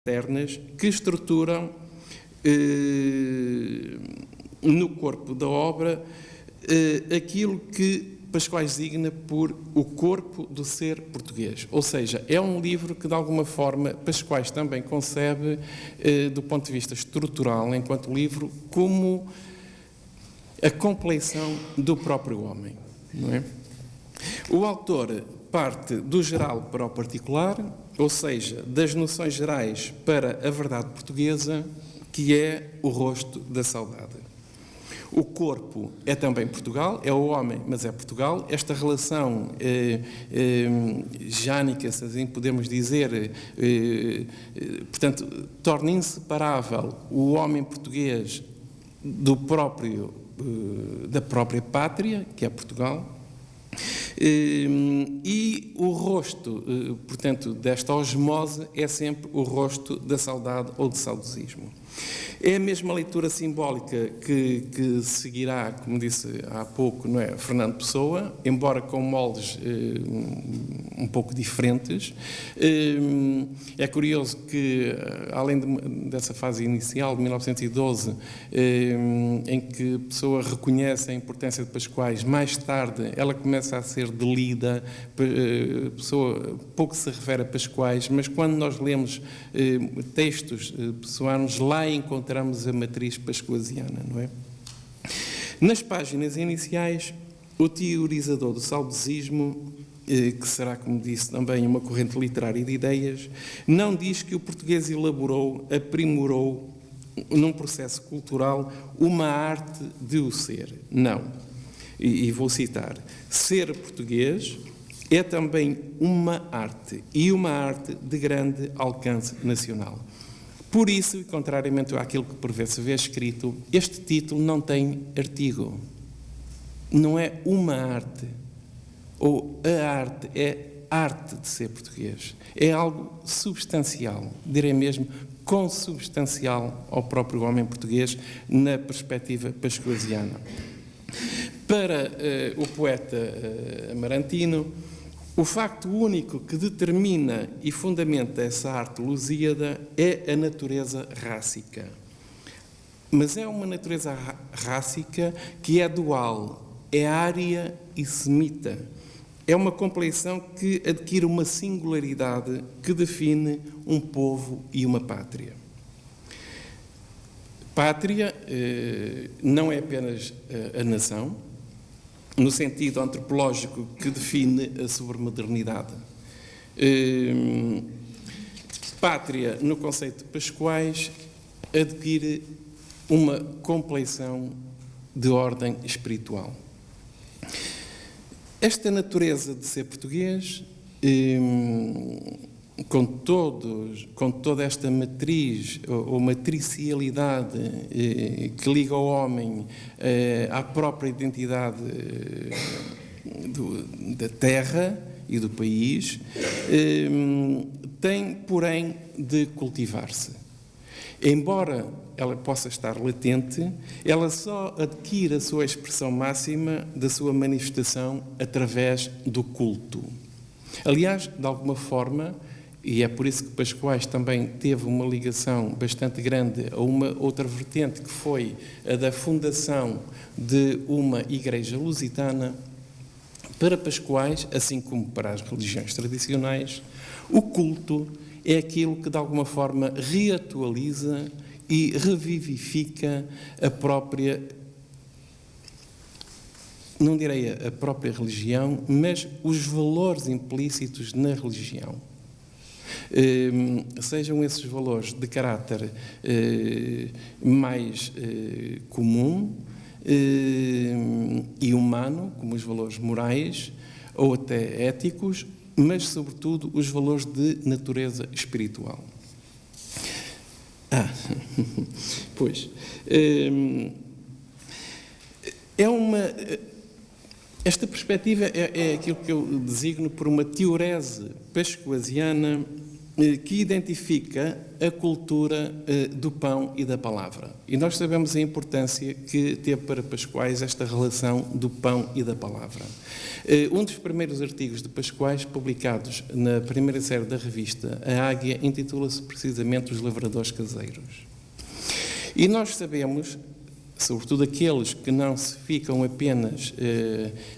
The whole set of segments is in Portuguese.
internas que estruturam no corpo da obra aquilo que Pascoais designa por o corpo do ser português. Ou seja, é um livro que, de alguma forma, Pascoais também concebe, do ponto de vista estrutural, enquanto livro, como a compleição do próprio homem. Não é? O autor parte do geral para o particular, ou seja, das noções gerais para a verdade portuguesa, que é o rosto da saudade. O corpo é também Portugal, é o homem, mas é Portugal. Esta relação jânica, se assim podemos dizer, portanto, torna inseparável o homem português da própria pátria, que é Portugal. E o rosto, portanto, desta osmose é sempre o rosto da saudade ou do saudosismo. É a mesma leitura simbólica que seguirá, como disse há pouco, não é, Fernando Pessoa, embora com moldes um pouco diferentes. É curioso que, além dessa fase inicial, de 1912, em que Pessoa reconhece a importância de Pascoais, mais tarde ela começa a ser delida. Pessoa pouco se refere a Pascoais, mas quando nós lemos textos pessoanos, lá encontramos a matriz pascoasiana, não é? Nas páginas iniciais, o teorizador do saudosismo, que será, como disse, também uma corrente literária de ideias, não diz que o português elaborou, aprimorou, num processo cultural, uma arte de o ser. Não. E vou citar: ser português é também uma arte, e uma arte de grande alcance nacional. Por isso, e contrariamente àquilo que por vezes se vê escrito, este título não tem artigo. Não é uma arte, ou a arte, é arte de ser português. É algo substancial, direi mesmo consubstancial ao próprio homem português na perspectiva pascoasiana. Para o poeta amarantino, o facto único que determina e fundamenta essa arte lusíada é a natureza rássica. Mas é uma natureza rássica que é dual, é ária e semita. É uma compleição que adquire uma singularidade que define um povo e uma pátria. Pátria não é apenas a nação, no sentido antropológico que define a sobremodernidade. Pátria, no conceito de Pascoais, adquire uma compleição de ordem espiritual. Esta natureza de ser português, com toda esta matriz ou matricialidade que liga o homem à própria identidade da terra e do país, tem, porém, de cultivar-se. Embora ela possa estar latente, ela só adquire a sua expressão máxima da sua manifestação através do culto. Aliás, de alguma forma, e é por isso que Pascoais também teve uma ligação bastante grande a uma outra vertente, que foi a da fundação de uma igreja lusitana. Para Pascoais, assim como para as religiões tradicionais, o culto é aquilo que de alguma forma reatualiza e revivifica a própria, não direi a própria religião, mas os valores implícitos na religião. Sejam esses valores de caráter mais comum e humano, como os valores morais ou até éticos, mas, sobretudo, os valores de natureza espiritual. Pois. Esta perspectiva é aquilo que eu designo por uma teorese pascoasiana que identifica a cultura do pão e da palavra. E nós sabemos a importância que teve para Pascoais esta relação do pão e da palavra. Um dos primeiros artigos de Pascoais, publicados na primeira série da revista A Águia, intitula-se precisamente Os Lavradores Caseiros. E nós sabemos, sobretudo aqueles que não se ficam apenas,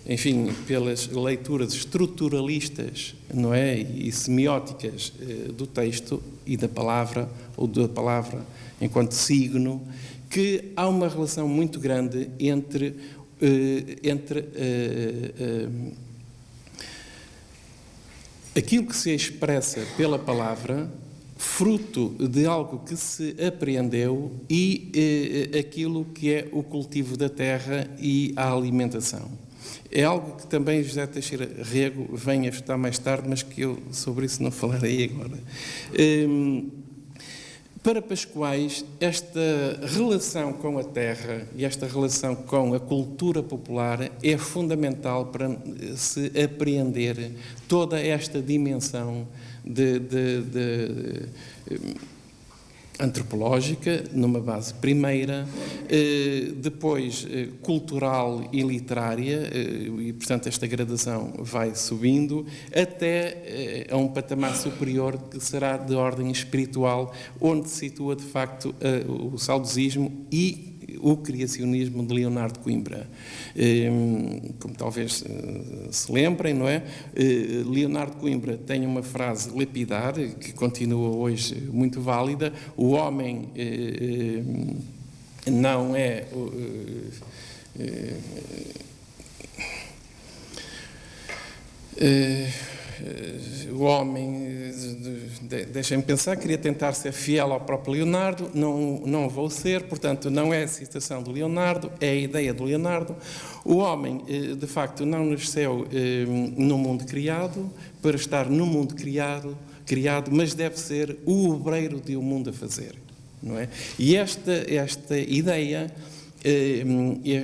enfim, pelas leituras estruturalistas, não é, e semióticas do texto e da palavra, ou da palavra enquanto signo, que há uma relação muito grande entre aquilo que se expressa pela palavra, fruto de algo que se apreendeu, e aquilo que é o cultivo da terra e a alimentação. É algo que também José Teixeira Rego vem a estudar mais tarde, mas que eu sobre isso não falarei agora. Para Pascoais, esta relação com a terra e esta relação com a cultura popular é fundamental para se apreender toda esta dimensão antropológica, numa base primeira, depois cultural e literária, e, portanto, esta gradação vai subindo, até a um patamar superior que será de ordem espiritual, onde se situa, de facto, o saudosismo e o criacionismo de Leonardo Coimbra. Como talvez se lembrem, não é? Leonardo Coimbra tem uma frase lapidar, que continua hoje muito válida: o homem não é... o homem, deixem-me pensar, queria tentar ser fiel ao próprio Leonardo, não vou ser, portanto, não é a citação de Leonardo, é a ideia de Leonardo. O homem, de facto, não nasceu no mundo criado, para estar no mundo criado, mas deve ser o obreiro de um mundo a fazer, não é? E esta ideia,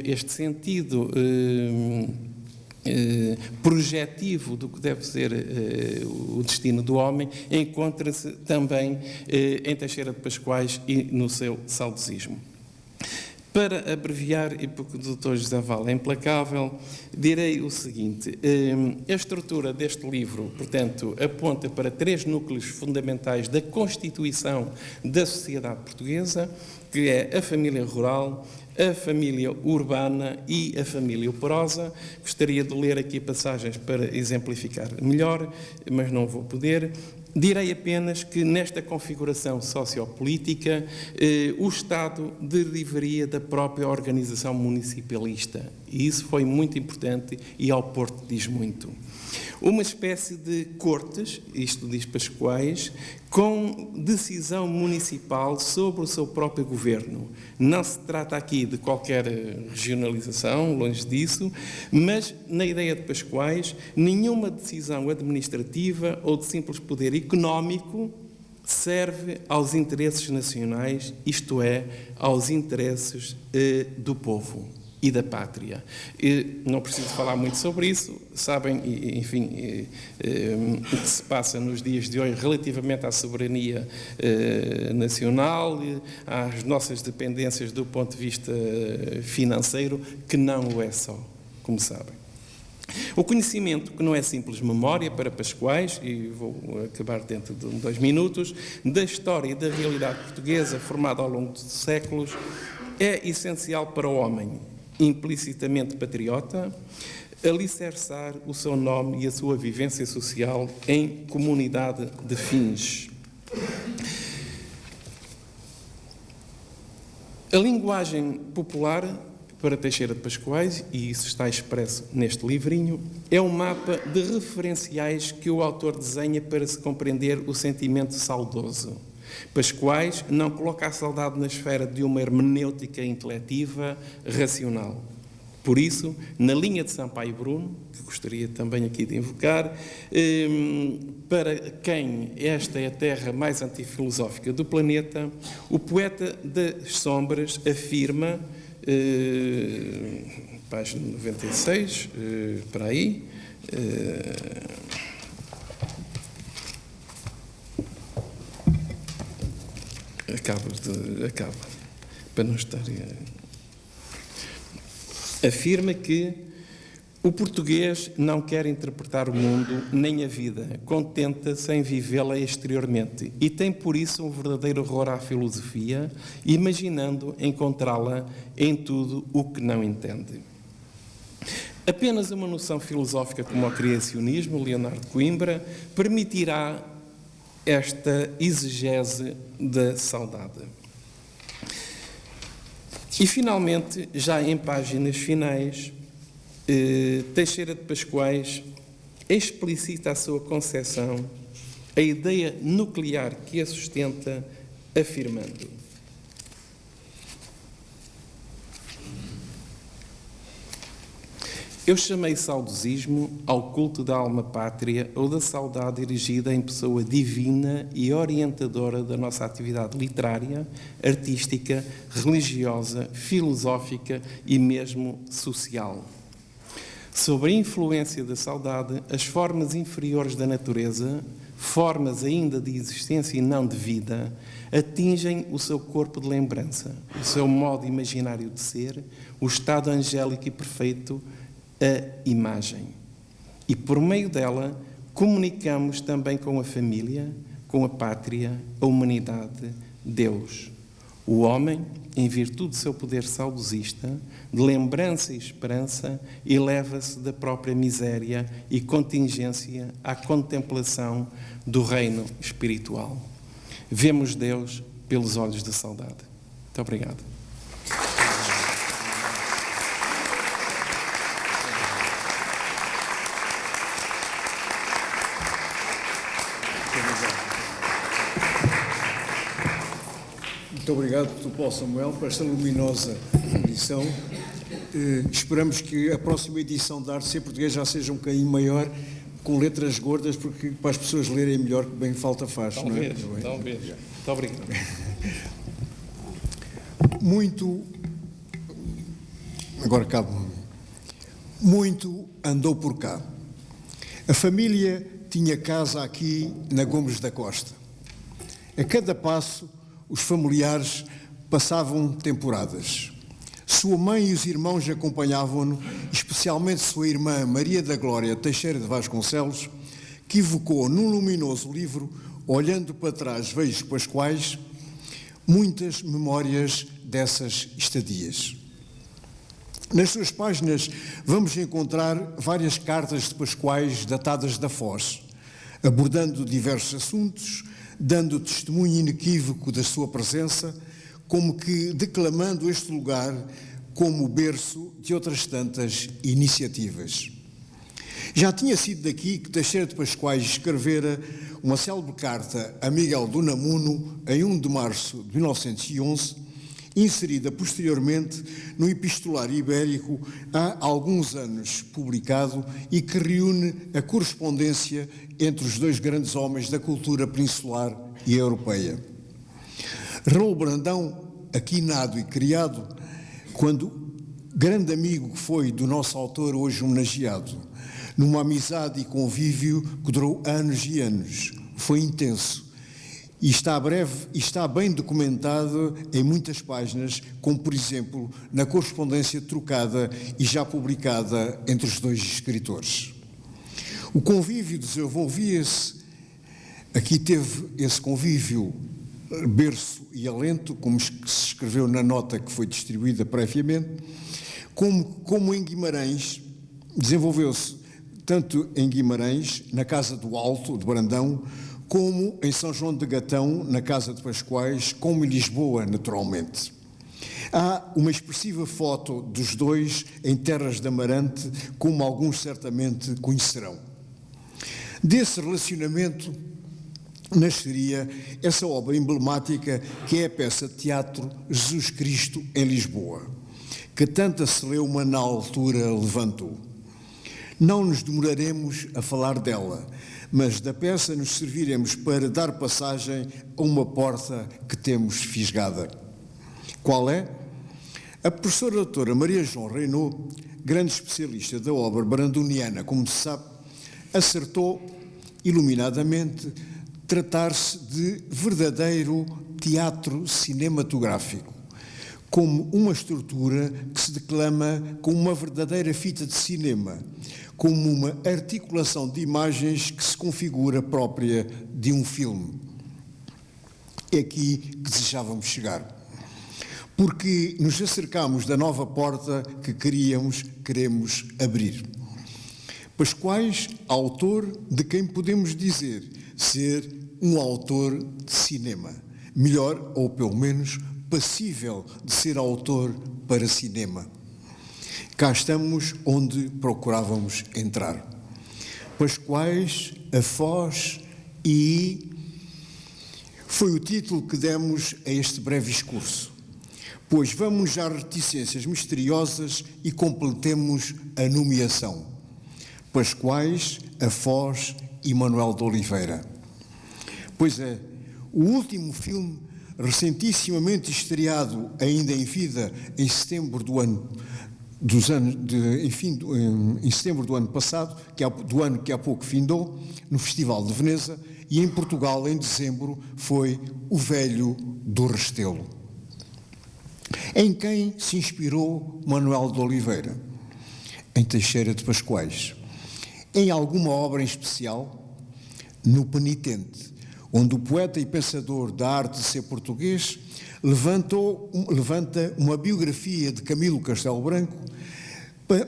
este sentido projetivo do que deve ser o destino do homem, encontra-se também em Teixeira de Pascoais e no seu saudosismo. Para abreviar, e porque o Dr. José Val é implacável, direi o seguinte: a estrutura deste livro, portanto, aponta para 3 núcleos fundamentais da constituição da sociedade portuguesa, que é a família rural, a família urbana e a família operosa. Gostaria de ler aqui passagens para exemplificar melhor, mas não vou poder. Direi apenas que nesta configuração sociopolítica o Estado derivaria da própria organização municipalista. E isso foi muito importante e ao Porto diz muito. Uma espécie de cortes, isto diz Pascoais, com decisão municipal sobre o seu próprio governo. Não se trata aqui de qualquer regionalização, longe disso, mas, na ideia de Pascoais, nenhuma decisão administrativa ou de simples poder económico serve aos interesses nacionais, isto é, aos interesses do povo e da pátria. Não preciso falar muito sobre isso, sabem, enfim, o que se passa nos dias de hoje relativamente à soberania nacional, às nossas dependências do ponto de vista financeiro, que não o é só, como sabem. O conhecimento, que não é simples memória para Pascoais, e vou acabar dentro de 2 minutos, da história e da realidade portuguesa formada ao longo dos séculos, é essencial para o homem, implicitamente patriota, alicerçar o seu nome e a sua vivência social em comunidade de fins. A linguagem popular, para Teixeira de Pascoais, e isso está expresso neste livrinho, é um mapa de referenciais que o autor desenha para se compreender o sentimento saudoso. Pascoais não coloca a saudade na esfera de uma hermenêutica intelectiva racional. Por isso, na linha de Sampaio Bruno, que gostaria também aqui de invocar, para quem esta é a terra mais antifilosófica do planeta, o poeta das sombras afirma, página 96, para aí, Acaba. Para não estar... Afirma que o português não quer interpretar o mundo nem a vida, contenta-se em vivê-la exteriormente e tem por isso um verdadeiro horror à filosofia, imaginando encontrá-la em tudo o que não entende. Apenas uma noção filosófica como o criacionismo, Leonardo Coimbra, permitirá esta exegese da saudade. E, finalmente, já em páginas finais, Teixeira de Pascoais explicita a sua concepção, a ideia nuclear que a sustenta, afirmando: eu chamei saudosismo ao culto da alma-pátria ou da saudade erigida em pessoa divina e orientadora da nossa atividade literária, artística, religiosa, filosófica e mesmo social. Sob a influência da saudade, as formas inferiores da natureza, formas ainda de existência e não de vida, atingem o seu corpo de lembrança, o seu modo imaginário de ser, o estado angélico e perfeito, a imagem. E por meio dela comunicamos também com a família, com a pátria, a humanidade, Deus. O homem, em virtude do seu poder saudosista, de lembrança e esperança, eleva-se da própria miséria e contingência à contemplação do reino espiritual. Vemos Deus pelos olhos da saudade. Muito obrigado. Muito obrigado, Dr. Paulo Samuel, por esta luminosa edição. Esperamos que a próxima edição da Arte Ser Português já seja um bocadinho maior, com letras gordas, porque para as pessoas lerem melhor, que bem falta faz. Talvez, não é? talvez. Muito obrigado. Agora cabe-me. Muito andou por cá. A família tinha casa aqui na Gomes da Costa. A cada passo, os familiares passavam temporadas. Sua mãe e os irmãos acompanhavam-no, especialmente sua irmã Maria da Glória Teixeira de Vasconcelos, que evocou num luminoso livro, Olhando para Trás Vejo Pascoais, muitas memórias dessas estadias. Nas suas páginas vamos encontrar várias cartas de Pascoais datadas da Foz, abordando diversos assuntos, dando testemunho inequívoco da sua presença, como que declamando este lugar como o berço de outras tantas iniciativas. Já tinha sido daqui que Teixeira de Pascoais escrevera uma célebre carta a Miguel de Unamuno em 1 de março de 1911, inserida posteriormente no Epistolário Ibérico há alguns anos publicado e que reúne a correspondência entre os dois grandes homens da cultura peninsular e europeia. Raul Brandão, aqui nado e criado, quando grande amigo que foi do nosso autor hoje homenageado, numa amizade e convívio que durou anos e anos, foi intenso. E está bem documentado em muitas páginas, como por exemplo na correspondência trocada e já publicada entre os dois escritores. O convívio desenvolvia-se, aqui teve esse convívio berço e alento, como se escreveu na nota que foi distribuída previamente, como em Guimarães, desenvolveu-se tanto em Guimarães, na Casa do Alto, de Brandão, como em São João de Gatão, na Casa de Pascoais, como em Lisboa, naturalmente. Há uma expressiva foto dos dois em Terras de Amarante, como alguns certamente conhecerão. Desse relacionamento nasceria essa obra emblemática que é a peça de teatro Jesus Cristo em Lisboa, que tanta celeuma na altura levantou. Não nos demoraremos a falar dela, mas da peça nos serviremos para dar passagem a uma porta que temos fisgada. Qual é? A professora doutora Maria João Reinaud, grande especialista da obra brandoniana, como se sabe, acertou, iluminadamente, tratar-se de verdadeiro teatro cinematográfico, como uma estrutura que se declama como uma verdadeira fita de cinema, como uma articulação de imagens que se configura própria de um filme. É aqui que desejávamos chegar. Porque nos acercamos da nova porta que queremos abrir. Pascoais, autor de quem podemos dizer ser um autor de cinema. Melhor, ou pelo menos, passível de ser autor para cinema. Cá estamos onde procurávamos entrar. Pascoais, a Foz e... foi o título que demos a este breve discurso. Pois vamos às reticências misteriosas e completemos a nomeação. Pascoais, a Foz e Manuel de Oliveira. Pois é, o último filme, recentissimamente estreado ainda em vida em setembro em setembro do ano passado, do ano que há pouco findou, no Festival de Veneza, e em Portugal, em dezembro, foi O Velho do Restelo. Em quem se inspirou Manuel de Oliveira? Em Teixeira de Pascoais. Em alguma obra em especial? No Penitente, onde o poeta e pensador da arte de ser português levanta uma biografia de Camilo Castelo Branco,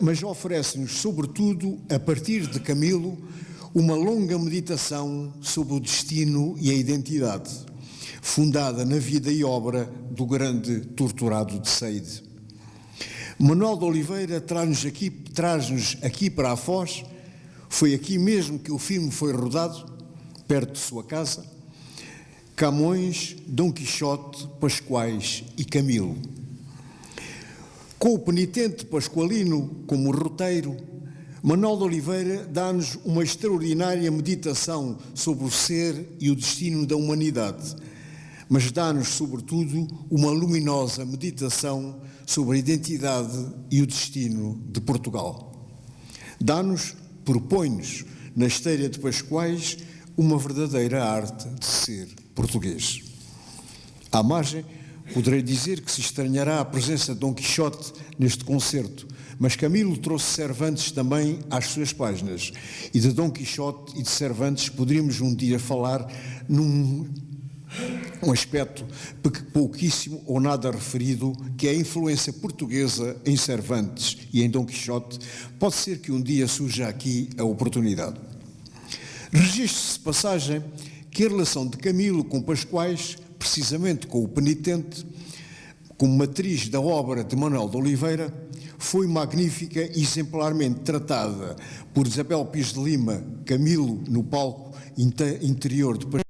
mas oferece-nos, sobretudo, a partir de Camilo, uma longa meditação sobre o destino e a identidade, fundada na vida e obra do grande torturado de Seide. Manuel de Oliveira traz-nos aqui para a Foz. Foi aqui mesmo que o filme foi rodado, perto de sua casa. Camões, Dom Quixote, Pascoais e Camilo. Com o Penitente pascoalino como roteiro, Manuel de Oliveira dá-nos uma extraordinária meditação sobre o ser e o destino da humanidade, mas dá-nos, sobretudo, uma luminosa meditação sobre a identidade e o destino de Portugal. Propõe-nos, na esteira de Pascoais, uma verdadeira arte de ser português. À margem, poderei dizer que se estranhará a presença de Dom Quixote neste concerto, mas Camilo trouxe Cervantes também às suas páginas, e de Dom Quixote e de Cervantes poderíamos um dia falar num aspecto pouquíssimo ou nada referido, que é a influência portuguesa em Cervantes e em Dom Quixote. Pode ser que um dia surja aqui a oportunidade. Registre-se de passagem que a relação de Camilo com Pascoais, precisamente com o Penitente, como matriz da obra de Manuel de Oliveira, foi magnífica e exemplarmente tratada por Isabel Pires de Lima, Camilo no palco interior de Pascoais,